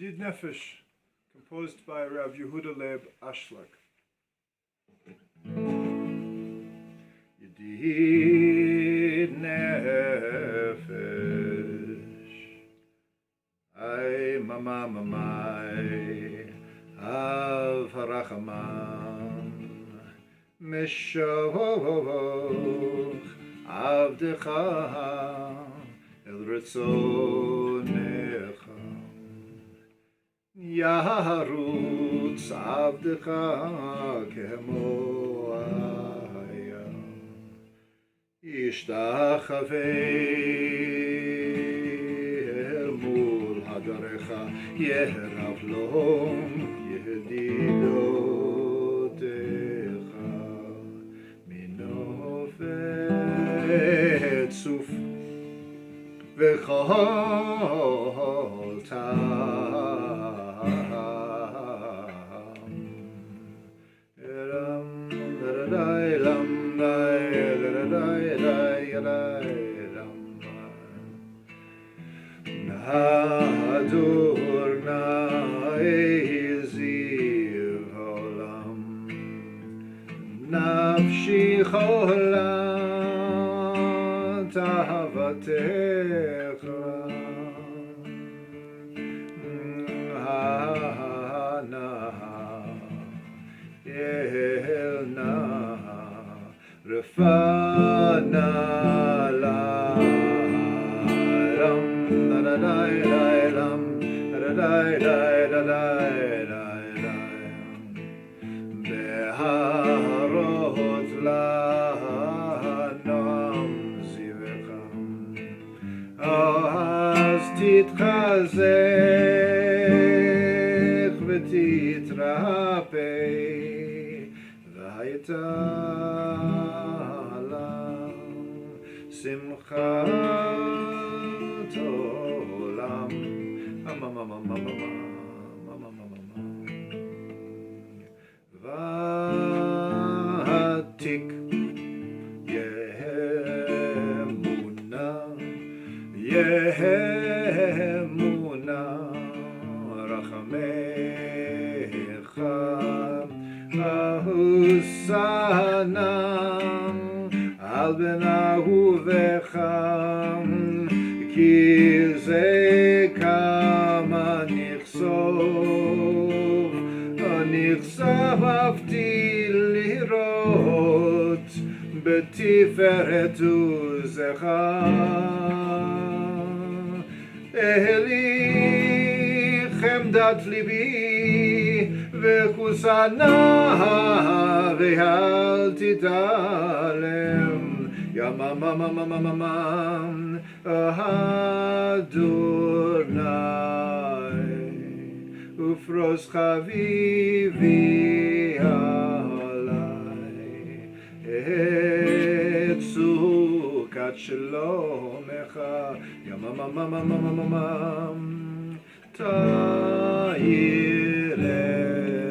Yedid Nefesh, composed by Rav Yehuda Ashlag. Yedid Nefesh, ay mama mamai, av harachamam, mishoch avdecha el retzonecha. Yarutz avdecha kemo ayam, ishtachavei mul hadarecha yerav lom yedidotecha minofet suf v'chol Nafshi cholat ahavatecha Elna Refana la ram da da da ram da da da da beharot la nam zivecham az titchazech v'titrapei Simchat olam Vatik Yehemuna Rachamecha Ahusanam Al benahuvecham Ki ze kama nichsov avti lirot Betiferet uzecha Eli chemdat libi V'chusana v'hal titalem Yamamamamamamam Adonai Ufros chavivi alai Etzukat shalomecha Yamamamamamamam Ta'ir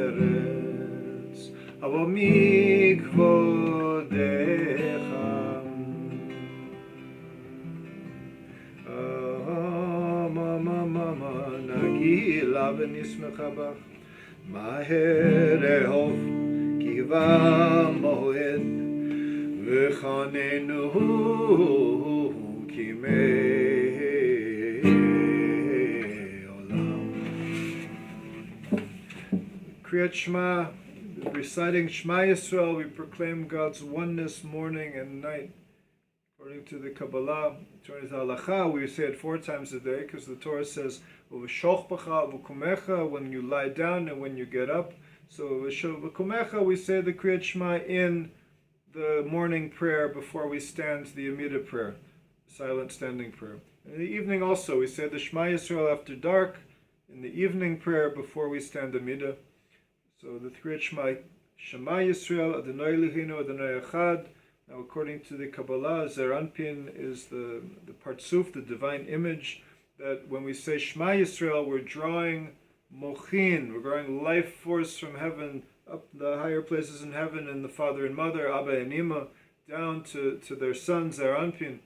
eretz Avo mikvodecha Nagila v'nismecha bach Maher ehov kiva moed V'chanenu kimei olam Kriat Shema, reciting Shema Yisrael, we proclaim God's oneness morning and night. According to the Cabbala, according to the Halacha, we say it 4 times a day because the Torah says, when you lie down and when you get up. So we say the Kriat Shema in the morning prayer before we stand the Amida prayer, silent standing prayer. In the evening also, we say the Shema Yisrael after dark, in the evening prayer before we stand Amida. So the Kriat Shema, Shema Yisrael, Adonai Eloheinu, Adonai Echad. Now, according to the Kabbalah, Zeir Anpin is the Partsuf, the divine image, that when we say Shema Yisrael, we're drawing mochin, we're drawing life force from heaven, up the higher places in heaven, and the father and mother, Abba and Ima, down to their son, Zeir Anpin.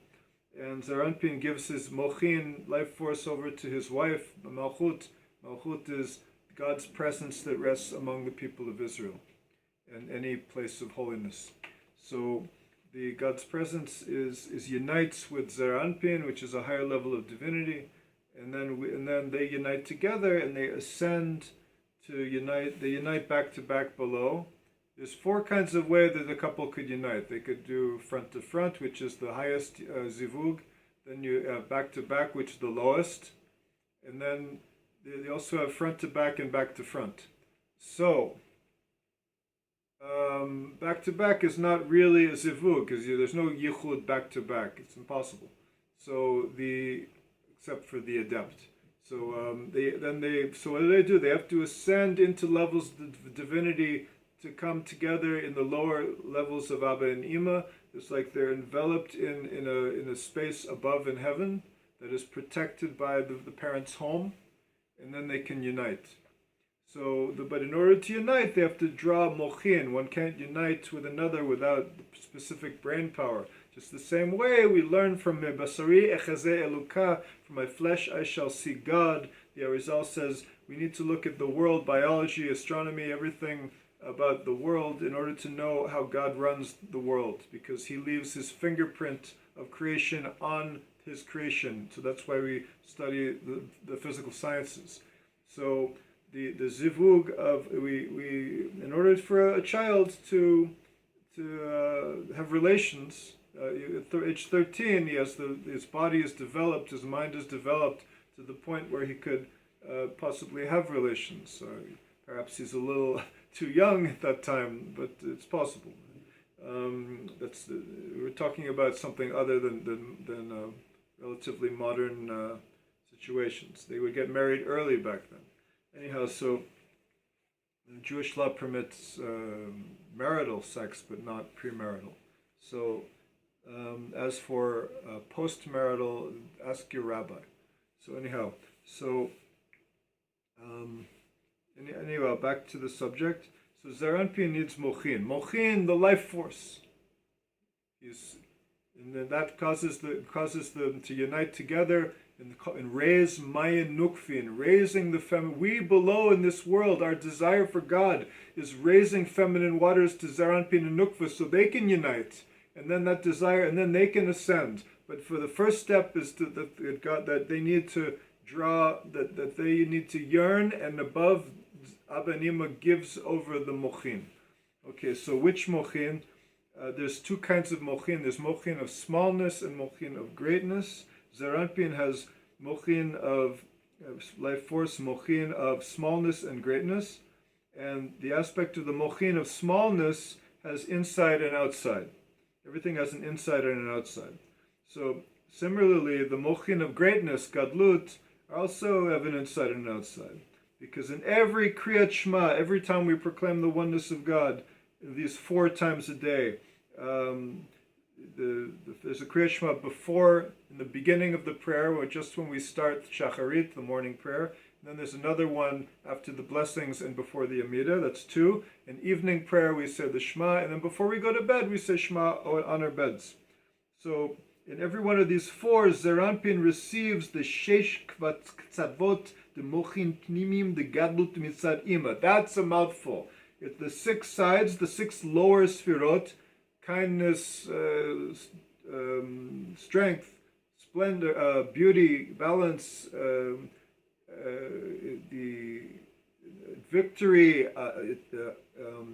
And Zeir Anpin gives his mochin, life force, over to his wife, Malchut, Malchut is God's presence that rests among the people of Israel and any place of holiness. So the God's presence is unites with Zer Anpin, which is a higher level of divinity, and then they unite together and they ascend to unite. They unite back to back below. There's four kinds of way that the couple could unite. They could do front to front, which is the highest zivug. Then you have back to back, which is the lowest, and then they also have front to back and back to front. So back to back is not really a zivug because there's no yichud back to back. It's impossible. So except for the adept. So so what do? They have to ascend into levels of divinity to come together in the lower levels of Abba and Ima. It's like they're enveloped in a space above in heaven that is protected by the parents' home, and then they can unite. So, but in order to unite, they have to draw mochin. One can't unite with another without specific brain power. Just the same way we learn from Basari Echazeh Eluka, from my flesh I shall see God. The Arizal says we need to look at the world, biology, astronomy, everything about the world in order to know how God runs the world, because he leaves his fingerprint of creation on his creation. So that's why we study the physical sciences. So the zivug of we in order for a child to have relations, at age 13 his body is developed, his mind is developed to the point where he could possibly have relations. Perhaps he's a little too young at that time, but it's possible. We're talking about something other than relatively modern situations. They would get married early back then. Anyhow, so Jewish law permits marital sex, but not premarital. So as for postmarital, ask your rabbi. So anyhow, so anyway, back to the subject. So Zer Anpin needs mochin. Mochin, the life force. And then that causes them to unite together and raise mayin nukfin, raising the feminine. We below in this world, our desire for God is raising feminine waters to Zer Anpin and nukva so they can unite, and then that desire, and then they can ascend. But for the first step is that they need to draw, that they need to yearn, and above Abba and Ima gives over the mochin. Okay, so which mochin? There's two kinds of mochin. There's mochin of smallness and mochin of greatness. Zer Anpin has mochin of life force, mochin of smallness and greatness. And the aspect of the mochin of smallness has inside and outside. Everything has an inside and an outside. So similarly, the mochin of greatness, gadlut, also have an inside and an outside. Because in every Kriat Shema, every time we proclaim the oneness of God, these 4 times a day, there's a Kriat Shema before, in the beginning of the prayer, or just when we start Shacharit, the morning prayer. And then there's another one after the blessings and before the Amida, that's 2. In evening prayer, we say the Shema, and then before we go to bed, we say Shema on our beds. So in every one of these 4, Zer Anpin receives the Sheish Kvatzavot, the Mochin Pnimim, the Gadlut Mitzad Ima. That's a mouthful. It's the 6 sides, the 6 lower sfirot, kindness, strength, splendor, beauty, balance, the victory,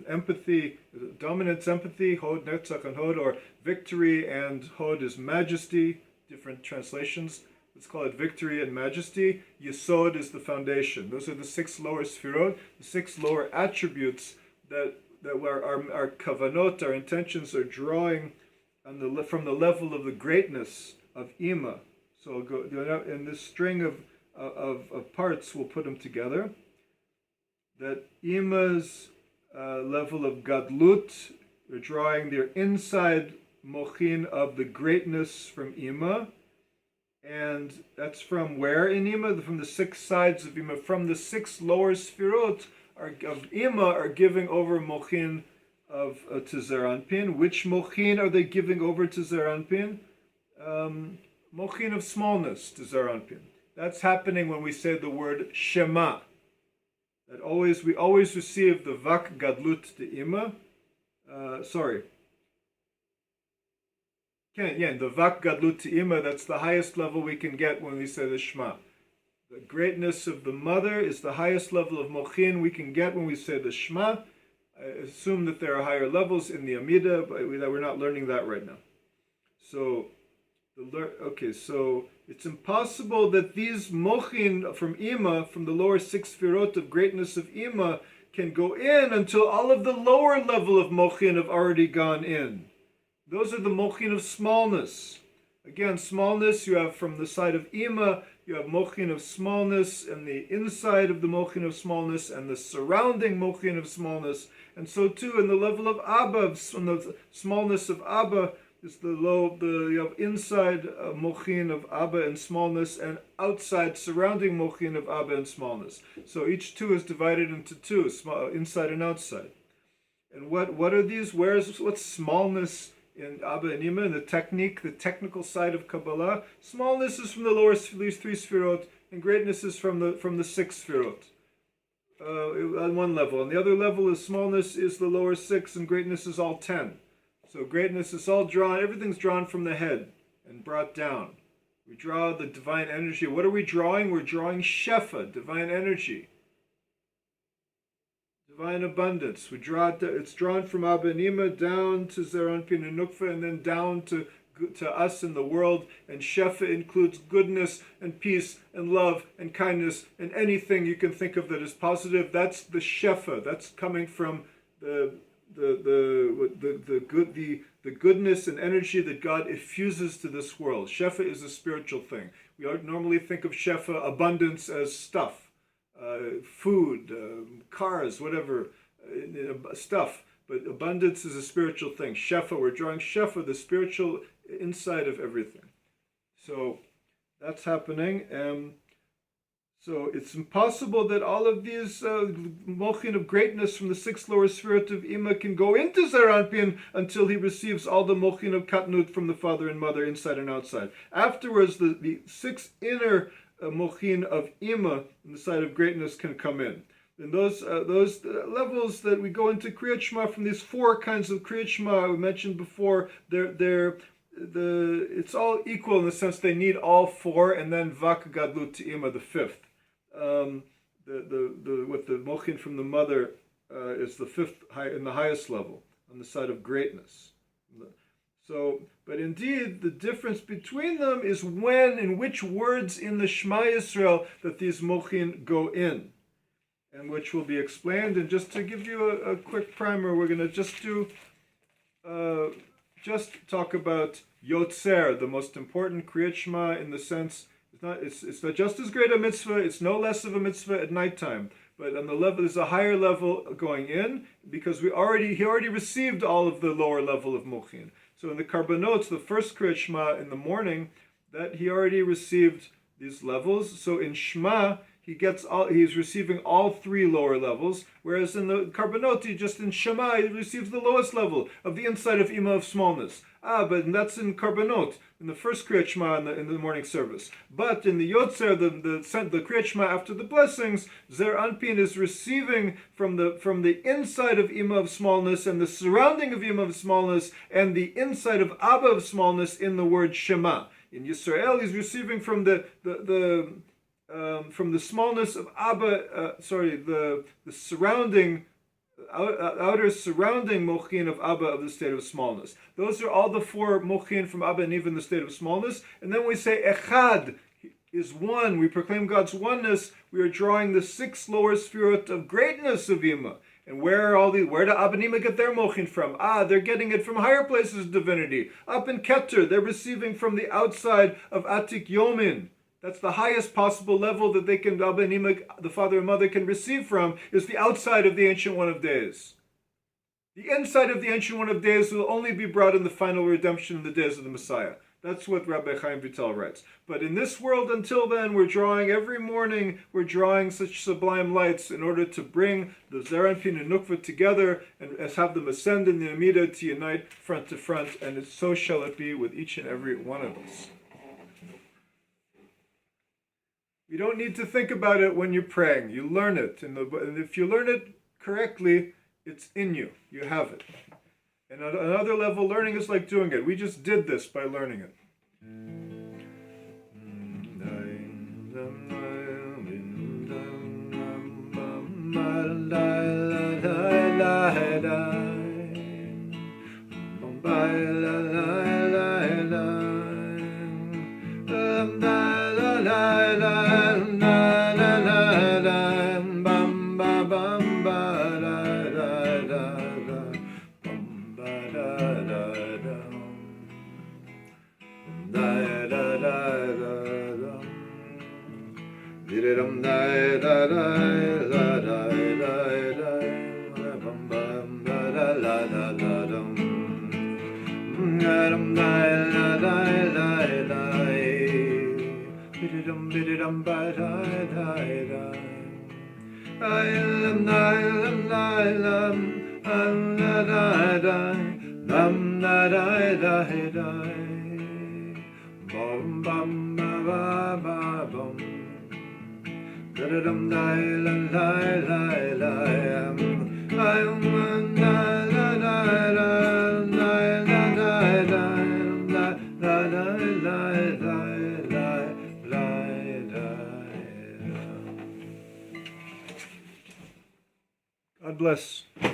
empathy, dominance, empathy, hod, netzach, and hod, or victory and hod is majesty, different translations. Let's call it victory and majesty. Yesod is the foundation. Those are the 6 lower sfirot, the 6 lower attributes that where our Kavvanot, our intentions, are drawing from the level of the greatness of Ima. So I'll go in this string of parts. We'll put them together. That Ima's level of gadlut, they're drawing their inside mochin of the greatness from Ima. And that's from where in Ima? From the 6 sides of Ima. From the 6 lower sfirot of Ima are giving over mochin to Zer Anpin. Which mochin are they giving over to Zer Anpin? Mochin of smallness to Zer Anpin. That's happening when we say the word Shema. We always receive the vak gadlut de'ima. The vak gadlut de'ima, that's the highest level we can get when we say the Shema. The greatness of the mother is the highest level of mochin we can get when we say the Shema. I assume that there are higher levels in the Amida, but we're not learning that right now. So it's impossible that these mochin from Ima, from the lower six sfirot of greatness of Ima, can go in until all of the lower level of mochin have already gone in. Those are the mochin of smallness. Again, smallness you have from the side of Ima, you have mochin of smallness, and the inside of the mochin of smallness, and the surrounding mochin of smallness. And so too in the level of Abba, from the smallness of Abba, is you have inside mochin of Abba and smallness, and outside surrounding mochin of Abba and smallness. So each two is divided into two, inside and outside. And what are these? What's smallness in Abba and Ima? And the technical side of Cabbala, smallness is from the lower three sfirot, and greatness is from the six sfirot. On one level. On the other level is smallness is the lower six, and greatness is all 10. So greatness is all drawn, everything's drawn from the head and brought down. We draw the divine energy. What are we drawing? We're drawing Shefa, divine energy, divine abundance. It's drawn from Abba and Ima down to Zeranpin and Nukva, and then down to us in the world. And Shefa includes goodness and peace and love and kindness and anything you can think of that is positive. That's the Shefa. That's coming from the goodness and energy that God effuses to this world. Shefa is a spiritual thing. We normally think of Shefa, abundance, as stuff, food, cars, whatever, stuff. But abundance is a spiritual thing. Shefa, we're drawing Shefa, the spiritual inside of everything. So that's happening. So it's impossible that all of these mochin of greatness from the six lower sfirot of Ima can go into Zeranpin until he receives all the mochin of katnut from the father and mother inside and outside. Afterwards, the six inner mochin of Ima in the side of greatness can come in. And those levels that we go into Kriat Shema, from these four kinds of Kriat Shema we mentioned before, it's all equal in the sense they need all four, and then vak gadlut Ima, the fifth. With the mochin from the mother is the fifth in the highest level on the side of greatness. So, but indeed, the difference between them is in which words in the Shema Yisrael that these mochin go in, and which will be explained. And just to give you a quick primer, we're going to just talk about Yotzer, the most important Kriat Shema, in the sense it's not just as great a mitzvah, it's no less of a mitzvah at nighttime. But on the level, there's a higher level going in, because he already received all of the lower level of mochin. So in the Kavvanot, the first Kriat Shema in the morning, that he already received these levels. So in Shema, he's receiving all three lower levels, whereas in the Kavvanot, in Shema, he receives the lowest level of the inside of Ima of smallness. But that's in Kavvanot, in the first Kriat Shema in the morning service. But in the Yotzer, the Kriat Shema after the blessings, Zer Anpin is receiving from the inside of Ima of smallness and the surrounding of Ima of smallness and the inside of Abba of smallness in the word Shema. In Yisrael, he's receiving from the smallness of Abba, the surrounding, outer surrounding mochin of Abba of the state of smallness. Those are all the four mochin from Abba and even the state of smallness. And then we say Echad is one. We proclaim God's oneness. We are drawing the six lower sfirot of greatness of Ima. And where do Abba and Ima get their mochin from? They're getting it from higher places of divinity. Up in Keter, they're receiving from the outside of Atik Yomin. That's the highest possible level that Abba and Ima, the father and mother, can receive from, is the outside of the Ancient One of Days. The inside of the Ancient One of Days will only be brought in the final redemption in the days of the Messiah. That's what Rabbi Chaim Vital writes. But in this world, until then, every morning, we're drawing such sublime lights in order to bring the Zeranpin and Nukva together and have them ascend in the Amida to unite front to front, and so shall it be with each and every one of us. You don't need to think about it when you're praying. You learn it. And if you learn it correctly, it's in you. You have it. And at another level, learning is like doing it. We just did this by learning it. God bless.